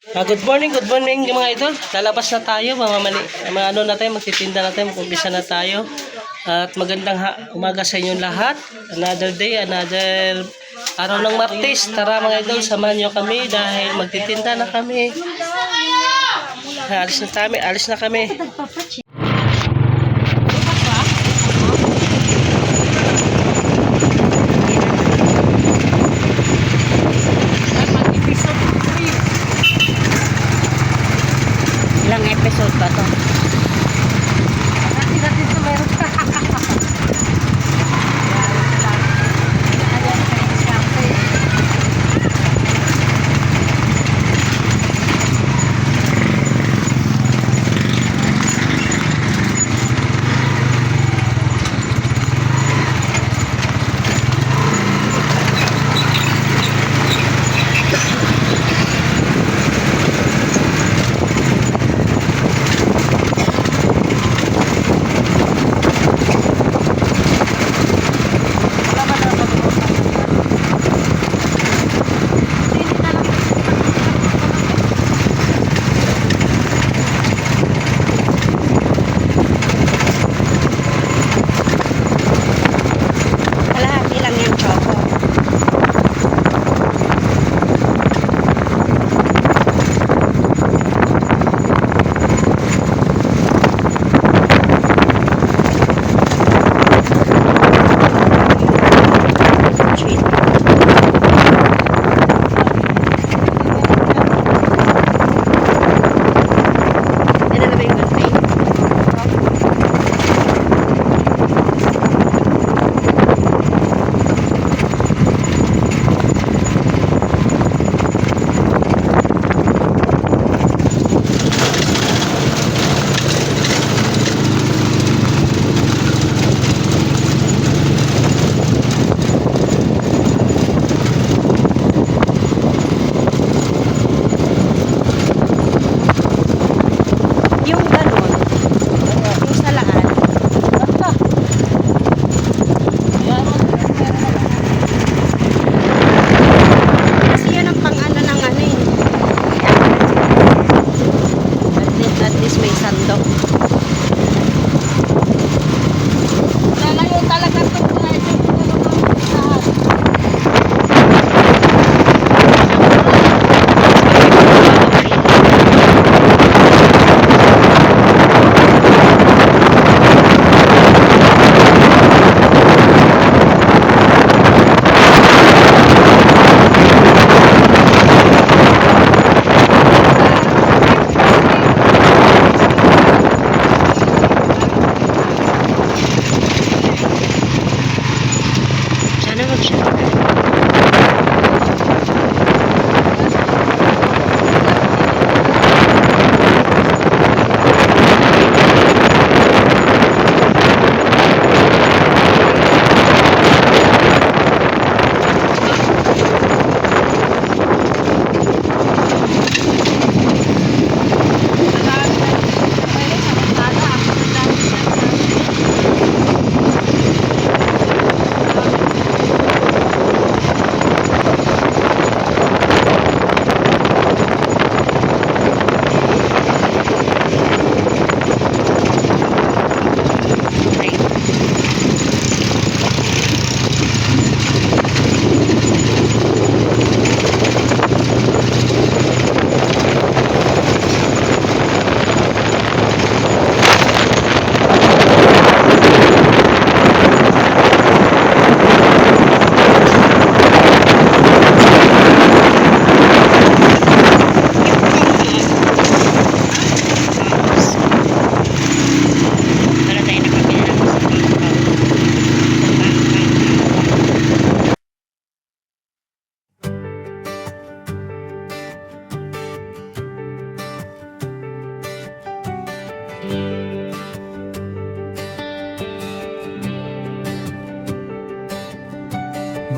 Good morning mga idol. Lalabas na tayo, ano na tayo, magtitinda na tayo, mag-umpisa na tayo. At magandang umaga sa inyong lahat. Another day, another araw ng Martes. Tara mga idol, samahan nyo kami dahil magtitinda na kami. Alis na kami. Ilang episode ba to? Dati ito meron ka.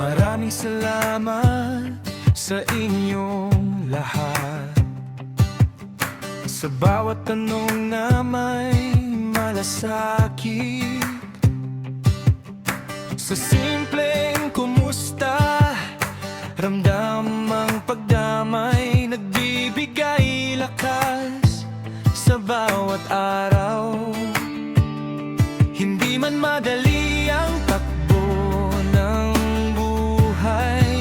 Maraming salamat sa inyong lahat, sa bawat tanong na may malasakit, sa simpleng kumusta, ramdam ang pagdamay, nagbibigay may lakas sa bawat araw. Hindi man madali ang takbo ng buhay,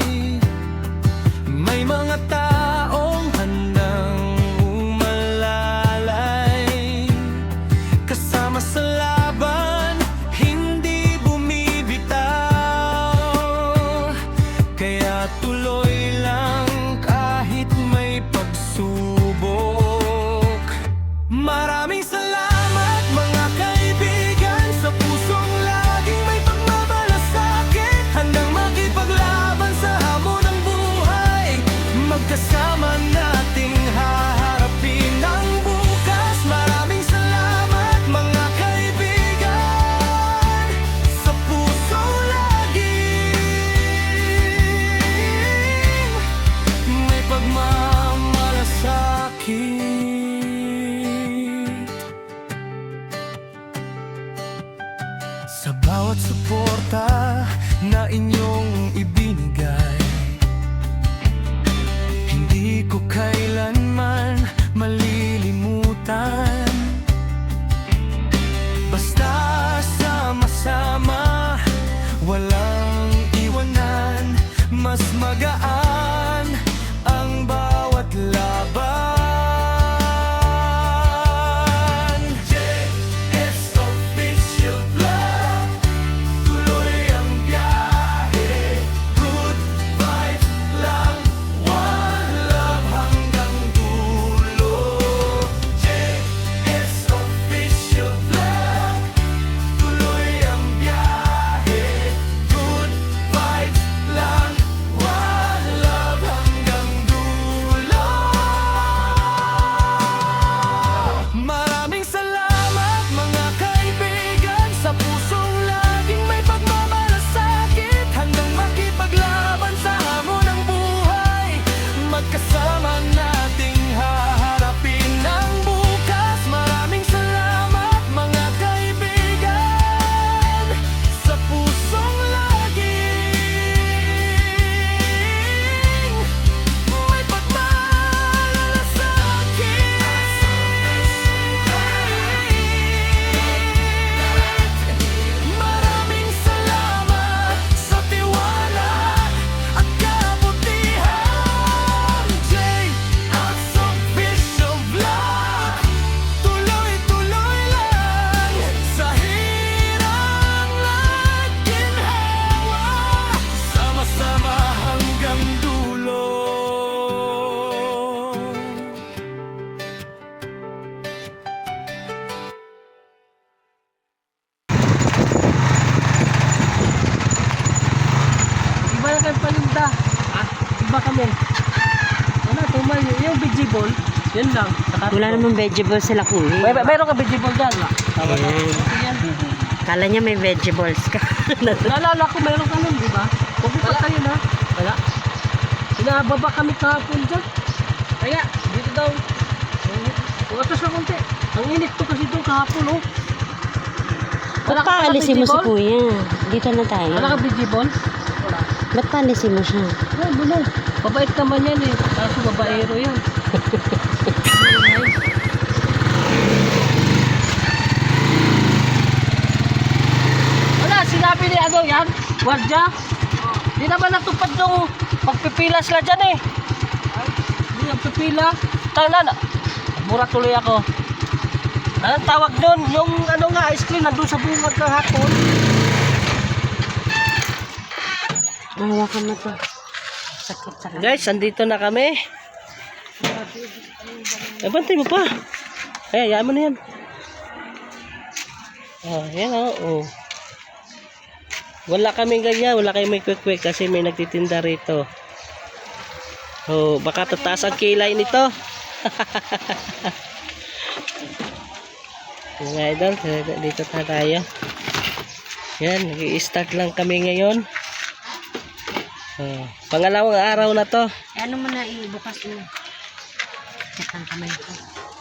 may mga taong handang umalalay. Kasama sa laban, hindi bumibitaw. Kaya tuloy lang kahit may pagsubok. Maraming salamat mga kaibigan, sa pusong laging may pagmamalasakit, handang makipaglaban sa hamon ng buhay. Magkasama nating haharapin ang bukas. Maraming salamat mga kaibigan, sa pusong laging may pagmamalasakit. Sa bawat suporta na inyong ibinigay, hindi ko kailanman malilimutan. Basta sama-sama, walang iwanan, mas magaan ang bawat laban. JS Official Vlog, tuloy ang biyahe. Good vibes lang, one love hanggang dulo. JS Official Vlog, tuloy ang biyahe. Good vibes lang, one love hanggang dulo. Maraming salamat mga kaibigan, sa pusong laging may pagmamalasakit, handang makipaglaban sa hamon ng buhay. Magkasama nating haharapin ang bukas. Maraming salamat mga kaibigan, sa pusong laging may pagmamalasakit. Maraming salamat sa tiwala at kabutihan. JS Official Vlog, tuloy-tuloy lang sa hirang at ginhawa, sama-sama hanggang dulo. Iba na kayo palinda. Iba kami. Ano, tumay. Yung vegetable, yun lang. Saka- Wala namang vegetables sila kuya. Mayroon ka vegetable dyan. Tama na. Ayan. Yan. Kala niya may vegetables ka. Naalala ko meron ka nun, di ba? Huwag mo tayo na. Wala. Sinababa kami kahapon dyan. Kaya, dito daw. Uwatas na konti. Ang init to kasi doon kahapon, oh. Ba't paalisin mo si kuya? Dito na tayo. Wala ka vegetable? Wala. Ba't paalisin mo siya? Ay, bulong. Babait naman yan eh. Kaso babaero yan. Wala, sinabi ni ano yan? Wardya? Di naman natupad yung pagpipila sila dyan eh. Hindi ang pipila. Tala na. Mura tuloy ako. Anong tawag doon? Yung ano nga, ice cream nandun sa bungad ng hapon. Mahawakan mo to. Sakit. Guys, andito na kami. Bantay mo pa. Ay, hayaan mo na yan. Oh, yan oh. Wala kaming ganyan, wala kayong may quick kasi may nagtitinda rito. Oh, baka tataas ang kilay nito. Mga idol, dito na tayo. Yan, nag-i-start lang kami ngayon. Oh, pangalawang araw na to. Ano mo na ibukas mo? Check ang kamay ko.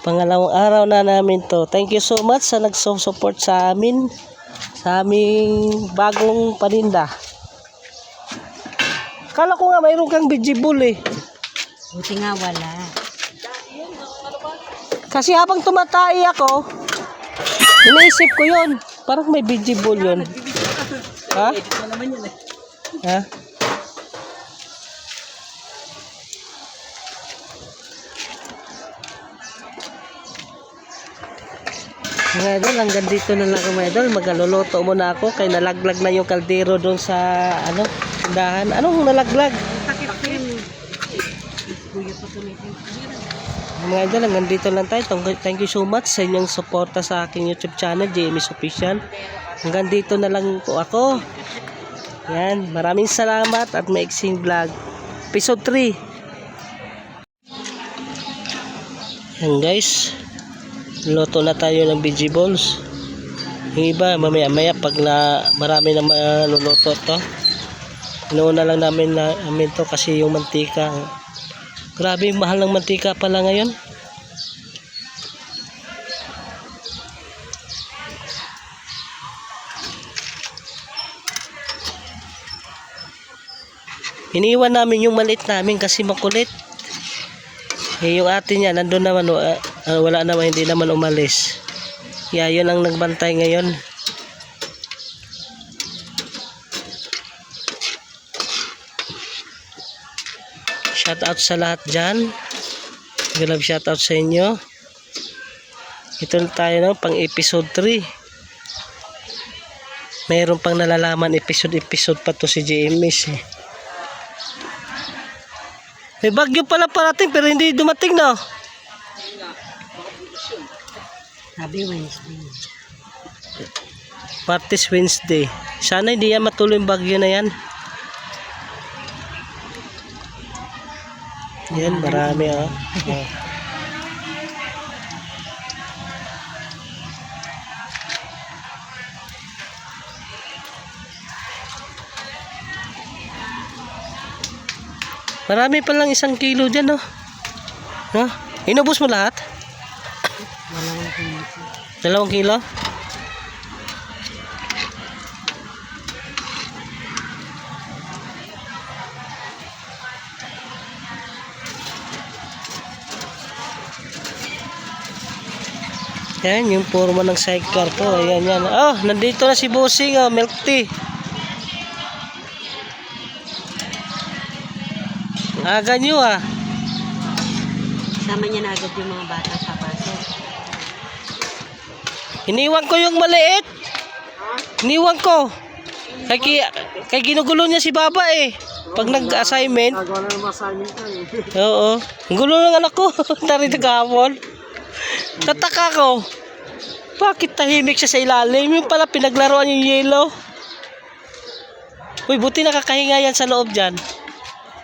Pangalawang araw na namin to. Thank you so much sa nagsusupport sa amin. Sa aming bagong paninda. Kala ko nga mayroon kang vegetable eh. Buti nga wala. Kasi habang tumatay ako, iniisip ko yun. Parang may visible yun. Ha? Ha? Mga idol, hanggang dito na lang mga idol. Magluluto muna ako kay nalaglag na yung kaldero doon sa tindahan. Anong nalaglag? Mga idol, hanggang dito lang tayo. Thank you so much sa inyong suporta sa aking YouTube channel, JMS Official. Hanggang dito na lang po ako. Yan, maraming salamat at maiksing vlog. Episode 3. Yan guys. Luto na tayo ng vegetables. Yung iba mamaya pag na marami na maluluto to. Inuuna lang namin to kasi yung mantika. Grabe mahal ng mantika pala ngayon. Iniwan namin yung maliit namin kasi makulit. Yung atin niya nandun naman wala naman, hindi naman umalis. Kaya yun ang nagbantay ngayon. Shout out sa lahat dyan. Galab shout out sa inyo. Ito na tayo no, pang episode 3. Mayroon pang nalalaman episode pa to si JMS eh. May bagyo pala parating pero hindi dumating na. Sabi Wednesday. Parties Wednesday. Sana hindi yan matuloy yung bagyo na yan. Yan, marami oh. Marami pa lang 1 kilo dyan oh. No? Inubos mo lahat? 2 kilo? Yan, yung forma ng sidecar ko. Ayan, yan. Oh, nandito na si Bossing, oh, milk tea. Aga nyo, ah. Sama niya na agad yung mga bata sa pasok. Iniwan ko yung maliit. Iniwan ko. Kay ginugulo niya si Baba, eh. Pag nag-assignment. Nagawa na naman assignment ka eh. Oo. Ang gulo ng anak ko. Narito kahapon. Tataka ko. Bakit tahimik siya sa ilalim? Yung pala pinaglaruan yung yellow. Uy, buti nakakahinga yan sa loob dyan.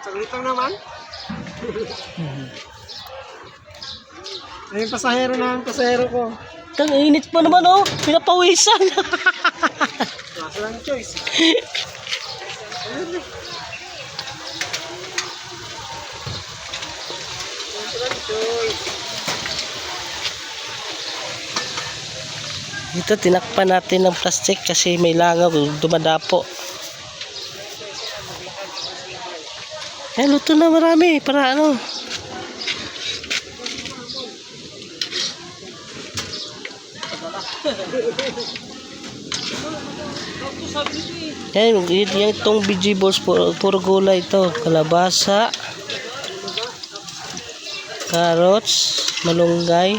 Saglit lang naman. Ayun, pasahero ko. Ang init pa naman, oh. Pinapawisan. Klase lang yung choice. Dito tinakpan natin ng plastic kasi may langaw dumadapo. Luto na marami para ano. Yan itong vegetables puro gulay ito. Kalabasa, carrots, malunggay.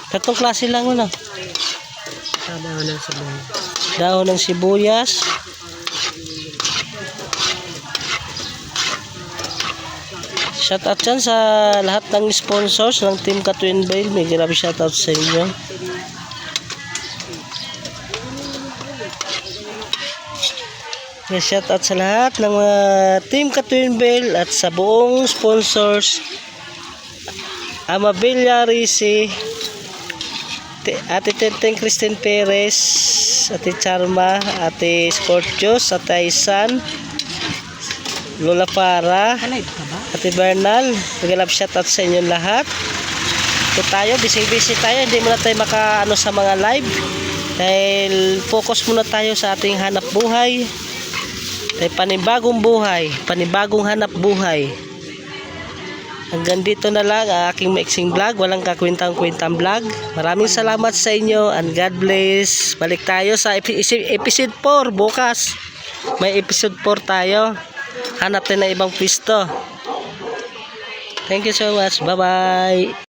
3 klase lang na. Dahon ng sibuyas. Shout out dyan sa lahat ng sponsors ng Team Katwin Bail. May grabe shout out sa inyo. May shout out sa lahat ng Team Katwin Bail at sa buong sponsors. Amabilia Risi, Ate Tenteng Christine Perez, Ate Charma, Ate Scorpios, Ate Aisan, Lola Para, Ate Bernal. Mag-love shoutout sa inyo lahat. Ito tayo, busy tayo, hindi muna tayo makaano sa mga live dahil focus muna tayo sa ating hanap buhay. Dahil panibagong buhay, panibagong hanap buhay. Hanggang dito na lang ang aking mixing vlog. Walang kakwintang-kwintang vlog. Maraming salamat sa inyo and God bless. Balik tayo sa episode 4 bukas. May episode 4 tayo. Hanap tayo ng ibang pwesto. Thank you so much. Bye-bye.